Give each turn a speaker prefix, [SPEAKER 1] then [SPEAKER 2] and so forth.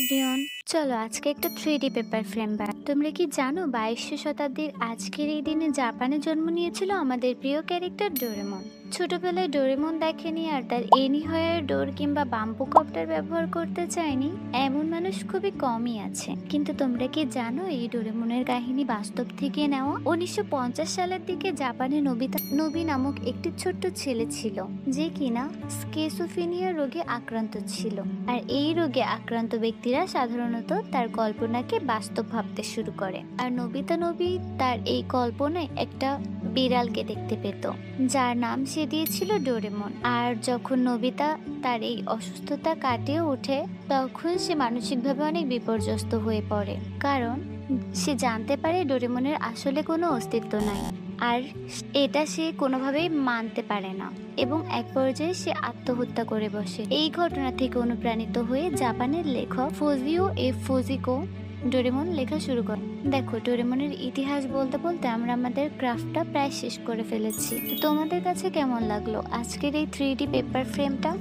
[SPEAKER 1] Everyone, চলো আজকে একটা 3D পেপার ফ্রেম বানাই। তোমরা কি জানো 22শো শতাব্দীর আজকের এই দিনে জাপানে জন্ম নিয়েছিল আমাদের প্রিয় ক্যারেক্টার ডোরেমন। ছোটবেলায় ডোরেমন দেখেনি আর তার এনিহয়ার ডোর কিংবা বাম্বু কপ্টার ব্যবহার করতে চায়নি এমন মানুষ খুবই কমই আছে। কিন্তু তোমরা কি জানো এই ডোরেমনের কাহিনী বাস্তব থেকে নেওয়া? 1950 সালের দিকে জাপানে নবি নামক একটি ছোট্ট ছেলে ছিল যে কিনা স্কেসোফিনিয়া রোগে আক্রান্ত ছিল। আর এই রোগে আক্রান্ত ব্যক্তিরা সাধারণত তার কল্পনাকে বাস্তব ভাবতে শুরু করে। আর নবী তার এই কল্পনায় একটা বিড়ালকে দেখতে পেত যার নাম সে দিয়েছিল ডোরেমন। আর যখন নবিতা তার এই অসুস্থতা কাটিয়ে ওঠে তখন সে মানসিকভাবে অনেক বিপর্যস্ত হয়ে পড়ে, কারণ সে জানতে পারে ডোরেমনের আসলে কোনো অস্তিত্ব নাই। আর এটা সে কোনোভাবেই মানতে পারে না এবং এক পর্যায়ে সে আত্মহত্যা করে বসে। এই ঘটনা থেকে অনুপ্রাণিত হয়ে জাপানের লেখক ফুজিকো ডোরেমন লেখা শুরু করে। দেখো, ডোরেমনের ইতিহাস বলতে বলতে আমরা আমাদের ক্রাফটটা প্রায় শেষ করে ফেলেছি। তো তোমাদের কাছে কেমন লাগলো আজকের এই 3D পেপার ফ্রেমটা?